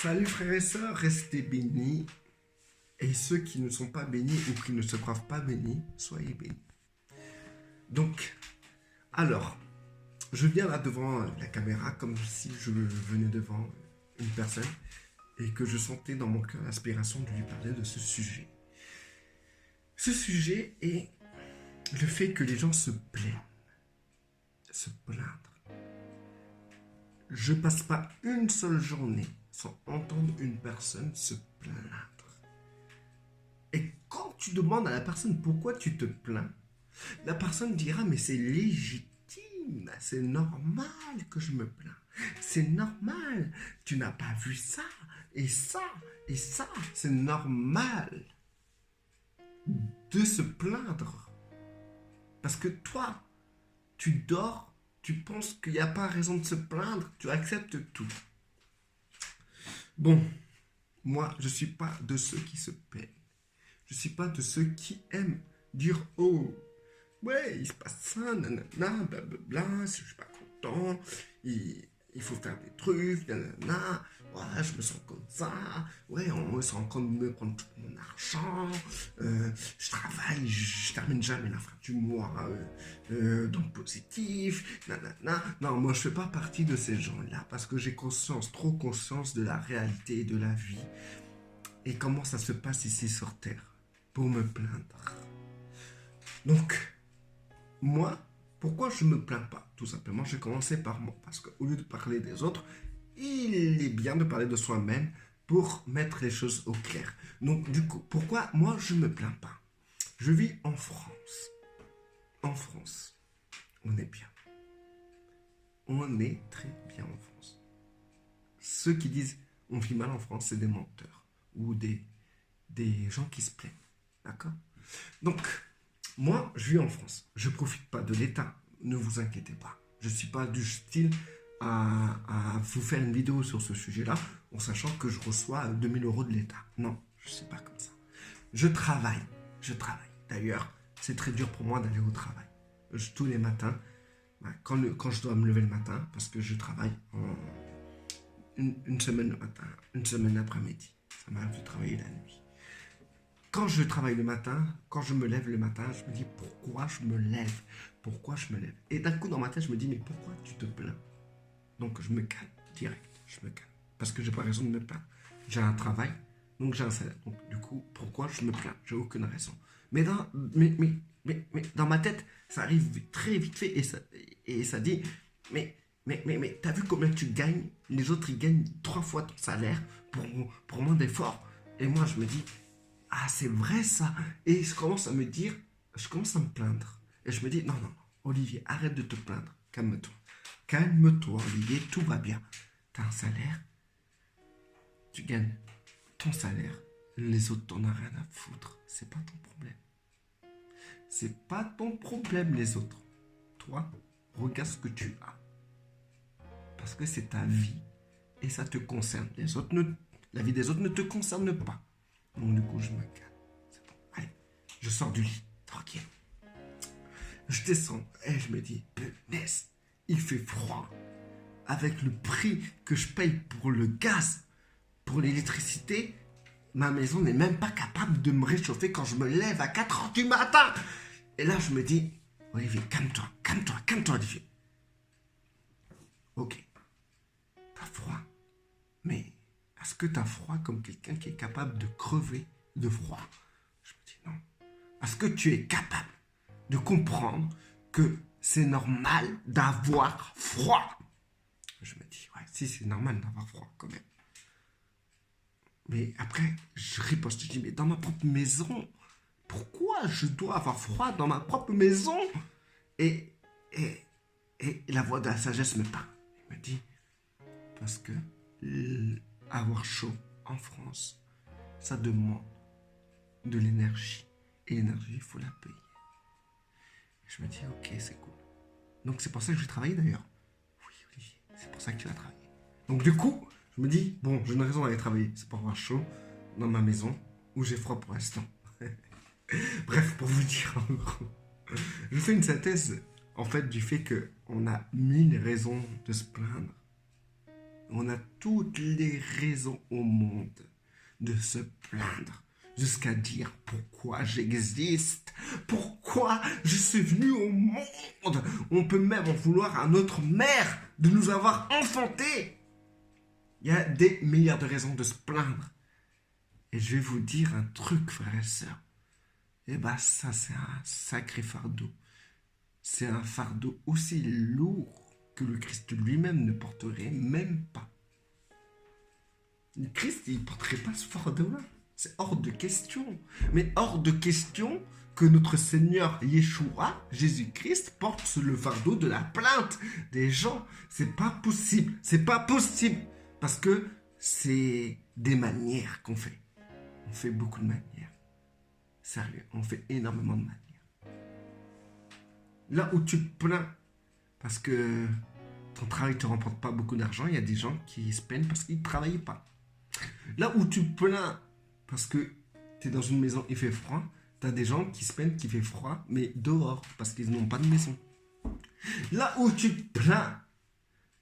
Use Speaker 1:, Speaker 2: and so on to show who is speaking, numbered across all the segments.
Speaker 1: Salut frères et sœurs, restez bénis. Et ceux qui ne sont pas bénis ou qui ne se croient pas bénis, soyez bénis. Donc, alors, je viens là devant la caméra comme si je venais devant une personne et que je sentais dans mon cœur l'aspiration de lui parler de ce sujet. Ce sujet est le fait que les gens se plaignent, se plaindre. Je passe pas une seule journée sans entendre une personne se plaindre. Et quand tu demandes à la personne pourquoi tu te plains, la personne dira mais c'est légitime, c'est normal que je me plains. C'est normal, tu n'as pas vu ça, et ça, et ça, c'est normal de se plaindre. Parce que toi, tu dors, tu penses qu'il n'y a pas raison de se plaindre, tu acceptes tout. Bon, moi, je ne suis pas de ceux qui se plaignent. Je ne suis pas de ceux qui aiment dire « Oh, ouais, il se passe ça, nanana, blablabla, je ne suis pas content, il faut faire des trucs, nanana, ouais, je me sens comme ça, ouais, on me sent comme me prendre tout mon argent, je travaille, je termine jamais la fin du mois dans le positif, nanana. » Non, moi, je ne fais pas partie de ces gens-là parce que j'ai conscience, trop conscience de la réalité et de la vie et comment ça se passe ici sur Terre pour me plaindre. Donc, moi, pourquoi je ne me plains pas? Tout simplement, je vais commencer par moi. Parce qu'au lieu de parler des autres, il est bien de parler de soi-même pour mettre les choses au clair. Donc, du coup, pourquoi moi, je ne me plains pas? Je vis en France. En France, on est bien. On est très bien en France. Ceux qui disent on vit mal en France, c'est des menteurs ou des gens qui se plaignent. D'accord? Donc, moi, je vis en France. Je ne profite pas de l'État. Ne vous inquiétez pas. Je ne suis pas du style à vous faire une vidéo sur ce sujet-là en sachant que je reçois 2000 € de l'État. Non, je ne suis pas comme ça. Je travaille. Je travaille. D'ailleurs, c'est très dur pour moi d'aller au travail. Tous les matins, quand je dois me lever le matin, parce que je travaille une semaine le matin, une semaine l'après-midi. Ça m'arrive de travailler la nuit. Quand je travaille le matin, quand je me lève le matin, je me dis pourquoi je me lève? Pourquoi je me lève? Et d'un coup dans ma tête, je me dis mais pourquoi tu te plains? Donc je me calme direct, je me calme. Parce que j'ai pas raison de me plaindre. J'ai un travail, donc j'ai un salaire. Donc du coup, pourquoi je me plains? J'ai aucune raison. Mais dans ma tête, ça arrive très vite fait et ça dit mais t'as vu combien tu gagnes? Les autres ils gagnent 3 fois ton salaire pour moins d'efforts. Et moi je me dis ah, c'est vrai ça. Et je commence à me dire, je commence à me plaindre. Et je me dis, non, Olivier, arrête de te plaindre. Calme-toi. Calme-toi, Olivier, tout va bien. T'as un salaire, tu gagnes ton salaire. Les autres, t'en as rien à foutre. C'est pas ton problème. C'est pas ton problème, les autres. Toi, regarde ce que tu as. Parce que c'est ta vie et ça te concerne. La vie des autres ne te concerne pas. Donc du coup, je me calme. C'est bon. Allez, je sors du lit, tranquille. Je descends et je me dis, punaise, il fait froid. Avec le prix que je paye pour le gaz, pour l'électricité, ma maison n'est même pas capable de me réchauffer quand je me lève à 4 h du matin. Et là, je me dis, Olivier, calme-toi, Olivier. Ok, t'as froid, mais est-ce que tu as froid comme quelqu'un qui est capable de crever de froid? Je me dis non. Est-ce que tu es capable de comprendre que c'est normal d'avoir froid? Je me dis, ouais, si c'est normal d'avoir froid quand même. Mais après, je riposte, je dis, mais dans ma propre maison, pourquoi je dois avoir froid dans ma propre maison? Et la voix de la sagesse me parle. Elle me dit, parce que avoir chaud en France, ça demande de l'énergie. Et l'énergie, il faut la payer. Et je me dis, ok, c'est cool. Donc c'est pour ça que je vais travailler d'ailleurs. Oui, Olivier, c'est pour ça que tu vas travailler. Donc du coup, je me dis, bon, j'ai une raison d'aller travailler. C'est pour avoir chaud dans ma maison où j'ai froid pour l'instant. Bref, pour vous dire en gros, je fais une synthèse en fait du fait qu'on a 1000 raisons de se plaindre. on a toutes les raisons au monde de se plaindre, jusqu'à dire pourquoi j'existe, pourquoi je suis venu au monde. On peut même en vouloir à notre mère de nous avoir enfantés. Il y a des milliards de raisons de se plaindre. Et je vais vous dire un truc, frères et sœurs. Eh bien, ça, c'est un sacré fardeau. C'est un fardeau aussi lourd que le Christ lui-même ne porterait même pas. Le Christ, il ne porterait pas ce fardeau-là. C'est hors de question. Mais hors de question que notre Seigneur Yeshua, Jésus-Christ, porte le fardeau de la plainte des gens. C'est pas possible. C'est pas possible. Parce que c'est des manières qu'on fait. On fait beaucoup de manières. Sérieux, on fait énormément de manières. Là où tu te plains parce que ton travail ne te rapporte pas beaucoup d'argent, il y a des gens qui se plaignent parce qu'ils ne travaillent pas. Là où tu te plains parce que tu es dans une maison, il fait froid, tu as des gens qui se plaignent qu'il fait froid, mais dehors, parce qu'ils n'ont pas de maison. Là où tu te plains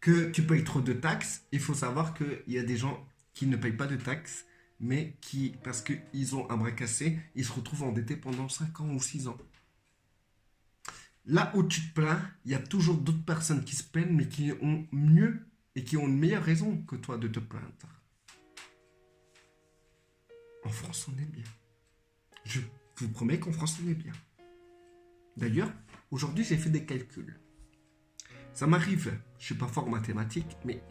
Speaker 1: que tu payes trop de taxes, il faut savoir qu'il y a des gens qui ne payent pas de taxes, mais qui, parce qu'ils ont un bras cassé, ils se retrouvent endettés pendant 5 ans ou 6 ans. Là où tu te plains, il y a toujours d'autres personnes qui se plaignent, mais qui ont mieux et qui ont une meilleure raison que toi de te plaindre. En France, on est bien. Je vous promets qu'en France, on est bien. D'ailleurs, aujourd'hui, j'ai fait des calculs. Ça m'arrive, je ne suis pas fort en mathématiques, mais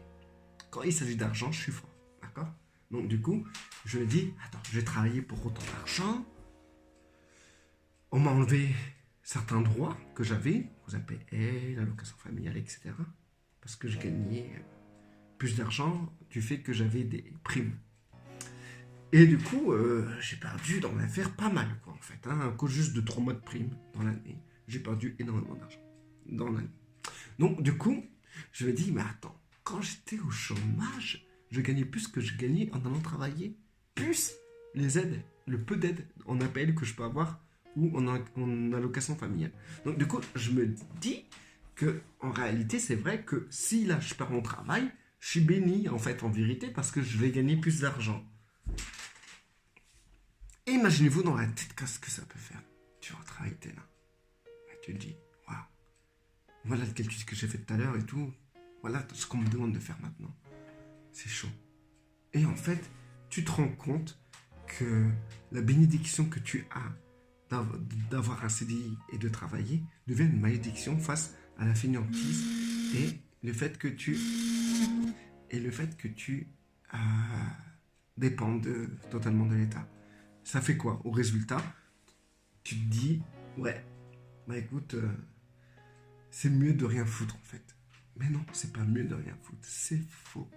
Speaker 1: quand il s'agit d'argent, je suis fort. D'accord ? Donc, du coup, je me dis, attends, je vais travailler pour autant d'argent. On m'a enlevé certains droits que j'avais, aux APL, l'allocation familiale, etc. Parce que je gagnais plus d'argent du fait que j'avais des primes. Et du coup, j'ai perdu dans l'affaire pas mal, quoi, en fait. À cause juste de 3 mois de primes dans l'année. J'ai perdu énormément d'argent dans l'année. Donc, du coup, je me dis, mais attends, quand j'étais au chômage, je gagnais plus que je gagnais en allant travailler, plus les aides, le peu d'aides en APL que je peux avoir ou en allocation familiale. Donc, du coup, je me dis que en réalité, c'est vrai que si là, je perds mon travail, je suis béni, en fait, en vérité, parce que je vais gagner plus d'argent. Et imaginez-vous dans la tête qu'est-ce que ça peut faire. Tu vas travailler, t'es là. Et tu te dis, waouh, voilà le calcul que j'ai fait tout à l'heure et tout. Voilà ce qu'on me demande de faire maintenant. C'est chaud. Et en fait, tu te rends compte que la bénédiction que tu as d'avoir un CDI et de travailler devient une malédiction face à la fainéantise et le fait que tu dépends totalement de l'État. Ça fait quoi? Au résultat, tu te dis, ouais, bah écoute, c'est mieux de rien foutre en fait. Mais non, c'est pas mieux de rien foutre, c'est faux.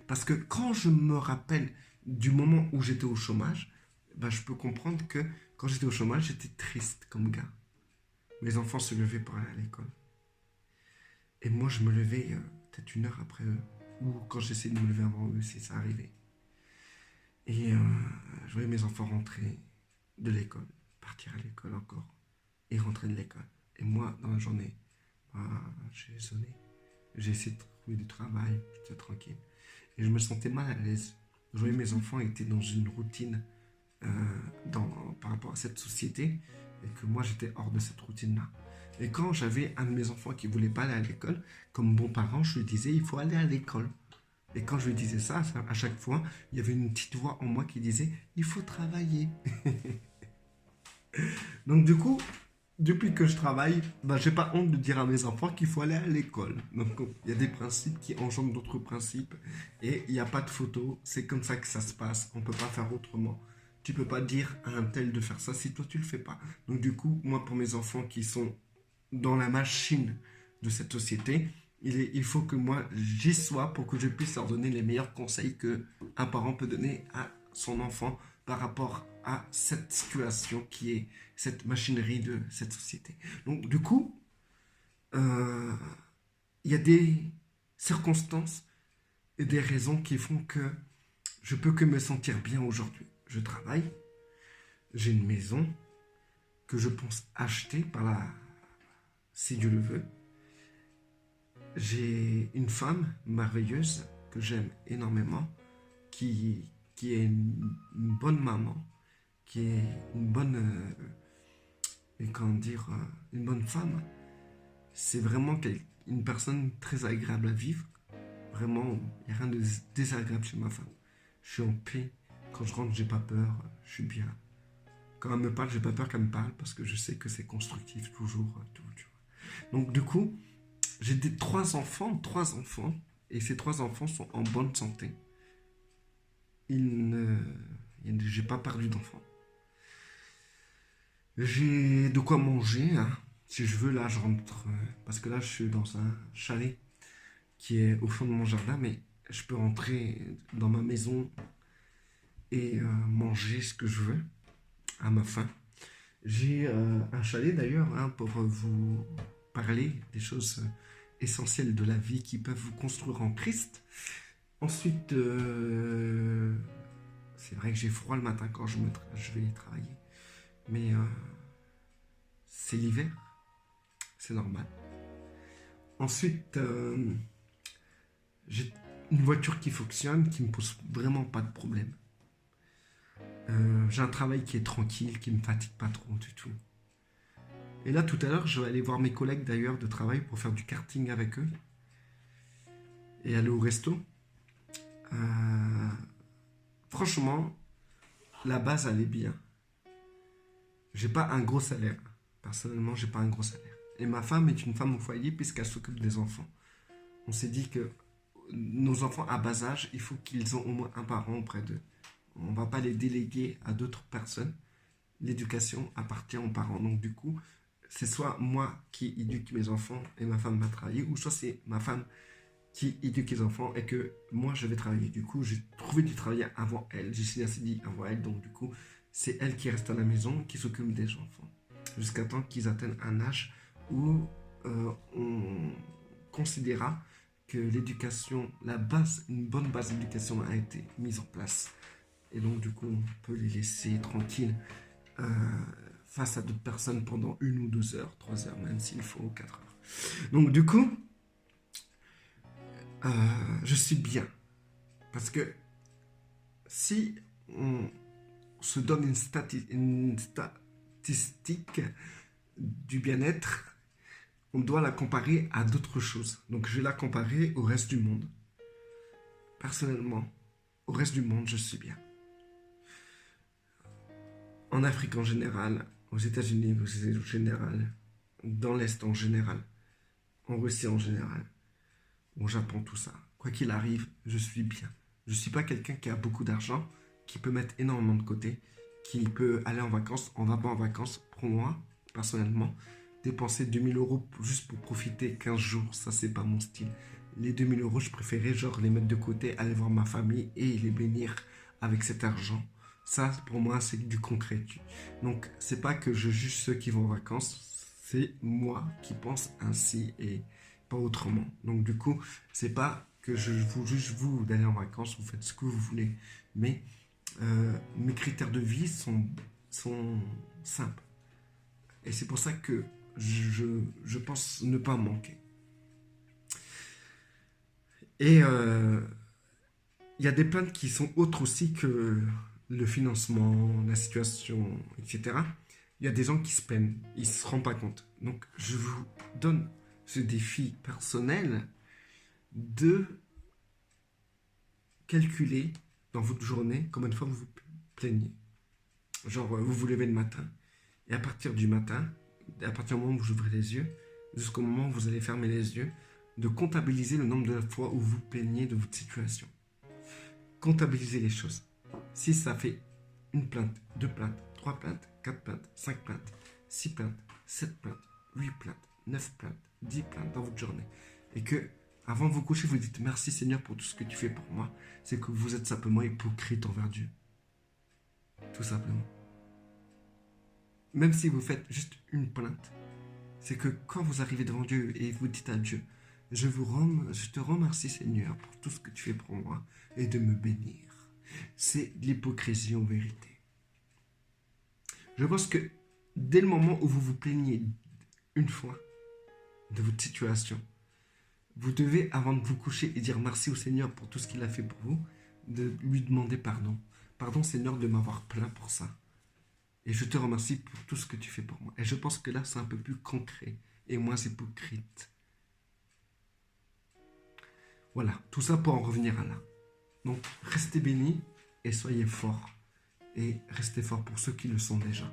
Speaker 1: Parce que quand je me rappelle du moment où j'étais au chômage, bah, je peux comprendre que quand j'étais au chômage, j'étais triste comme gars. Mes enfants se levaient pour aller à l'école. Et moi, je me levais peut-être 1 heure après eux. Ou quand j'essayais de me lever avant eux, c'est ça arrivait. Et je voyais mes enfants rentrer de l'école, partir à l'école encore, et rentrer de l'école. Et moi, dans la journée, j'ai sonné. J'ai essayé de trouver du travail, j'étais tranquille. Et je me sentais mal à l'aise. Je voyais mes enfants étaient dans une routine par rapport à cette société, et que moi, j'étais hors de cette routine-là. Et quand j'avais un de mes enfants qui ne voulait pas aller à l'école, comme bon parent, je lui disais, il faut aller à l'école. Et quand je lui disais ça, à chaque fois, il y avait une petite voix en moi qui disait, il faut travailler. Donc du coup, depuis que je travaille, j'ai pas honte de dire à mes enfants qu'il faut aller à l'école. Donc il y a des principes qui engendrent d'autres principes. Et il n'y a pas de photo, c'est comme ça que ça se passe. On ne peut pas faire autrement. Tu ne peux pas dire à un tel de faire ça si toi tu ne le fais pas. Donc du coup, moi pour mes enfants qui sont dans la machine de cette société, il faut que moi j'y sois pour que je puisse leur donner les meilleurs conseils qu'un parent peut donner à son enfant par rapport à cette situation qui est cette machinerie de cette société. Donc du coup, il y a des circonstances et des raisons qui font que je peux que me sentir bien aujourd'hui. Je travaille, j'ai une maison que je pense acheter si Dieu le veut. J'ai une femme merveilleuse que j'aime énormément, qui est une bonne maman, qui est une bonne, et comment dire, une bonne femme. C'est vraiment une personne très agréable à vivre. Vraiment, il n'y a rien de désagréable chez ma femme. Je suis en paix. Quand je rentre, j'ai pas peur. Je suis bien. Quand elle me parle, j'ai pas peur qu'elle me parle parce que je sais que c'est constructif toujours. Tout, tu vois. Donc du coup, j'ai trois enfants, et ces trois enfants sont en bonne santé. J'ai pas perdu d'enfants. J'ai de quoi manger, hein. Si je veux, là, je rentre. Parce que là, je suis dans un chalet qui est au fond de mon jardin, mais je peux rentrer dans ma maison et manger ce que je veux à ma faim. J'ai un chalet d'ailleurs, hein, pour vous parler des choses essentielles de la vie qui peuvent vous construire en Christ. Ensuite, c'est vrai que j'ai froid le matin quand je vais travailler, mais c'est l'hiver, c'est normal. Ensuite, j'ai une voiture qui fonctionne, qui me pose vraiment pas de problème. J'ai un travail qui est tranquille, qui me fatigue pas trop du tout. Et là, tout à l'heure, je vais aller voir mes collègues d'ailleurs de travail pour faire du karting avec eux et aller au resto. Franchement, la base, elle est bien. J'ai pas un gros salaire. Personnellement, j'ai pas un gros salaire. Et ma femme est une femme au foyer puisqu'elle s'occupe des enfants. On s'est dit que nos enfants à bas âge, il faut qu'ils aient au moins un parent auprès d'eux. On ne va pas les déléguer à d'autres personnes. L'éducation appartient aux parents. Donc du coup, c'est soit moi qui éduque mes enfants et ma femme va travailler, ou soit c'est ma femme qui éduque les enfants et que moi je vais travailler. Du coup, j'ai trouvé du travail avant elle. J'ai signé un CDI avant elle. Donc du coup, c'est elle qui reste à la maison, qui s'occupe des enfants. Jusqu'à temps qu'ils atteignent un âge où on considérera que l'éducation, une bonne base d'éducation a été mise en place. Et donc, du coup, on peut les laisser tranquilles face à d'autres personnes pendant 1 ou 2 heures, 3 heures, même s'il faut 4 heures. Donc, du coup, je suis bien. Parce que si on se donne une statistique du bien-être, on doit la comparer à d'autres choses. Donc, je vais la comparer au reste du monde. Personnellement, au reste du monde, je suis bien. En Afrique en général, aux États-Unis en général, dans l'Est en général, en Russie en général, au Japon, tout ça. Quoi qu'il arrive, je suis bien. Je ne suis pas quelqu'un qui a beaucoup d'argent, qui peut mettre énormément de côté, qui peut aller en vacances. On va pas en vacances. Pour moi, personnellement, dépenser 2000 € juste pour profiter 15 jours, ça, c'est pas mon style. Les 2000 €, je préférais genre les mettre de côté, aller voir ma famille et les bénir avec cet argent. Ça, pour moi, c'est du concret. Donc, c'est pas que je juge ceux qui vont en vacances, c'est moi qui pense ainsi et pas autrement. Donc, du coup, c'est pas que je vous juge vous d'aller en vacances, vous faites ce que vous voulez. Mais mes critères de vie sont simples. Et c'est pour ça que je pense ne pas manquer. Et il y a des plaintes qui sont autres aussi que le financement, la situation, etc. Il y a des gens qui se peinent, ils ne se rendent pas compte. Donc, je vous donne ce défi personnel de calculer dans votre journée combien de fois vous vous plaignez. Genre, vous vous levez le matin, et à partir du matin, à partir du moment où vous ouvrez les yeux, jusqu'au moment où vous allez fermer les yeux, de comptabiliser le nombre de fois où vous plaignez de votre situation. Comptabilisez les choses. Si ça fait une plainte, 2 plaintes, 3 plaintes, 4 plaintes, 5 plaintes, 6 plaintes, 7 plaintes, 8 plaintes, 9 plaintes, 10 plaintes dans votre journée, et que avant de vous coucher, vous dites merci Seigneur pour tout ce que tu fais pour moi, c'est que vous êtes simplement hypocrite envers Dieu. Tout simplement. Même si vous faites juste une plainte, c'est que quand vous arrivez devant Dieu et vous dites à Dieu, je te remercie Seigneur pour tout ce que tu fais pour moi et de me bénir. C'est l'hypocrisie en vérité. Je pense que dès le moment où vous vous plaignez une fois de votre situation, Vous devez, avant de vous coucher et dire merci au Seigneur pour tout ce qu'il a fait pour vous, de lui demander pardon. Pardon Seigneur de m'avoir plaint pour ça. Et je te remercie pour tout ce que tu fais pour moi. Et je pense que là, c'est un peu plus concret et moins hypocrite. Voilà, tout ça pour en revenir à là. Donc, restez bénis et soyez forts. Et restez forts pour ceux qui le sont déjà.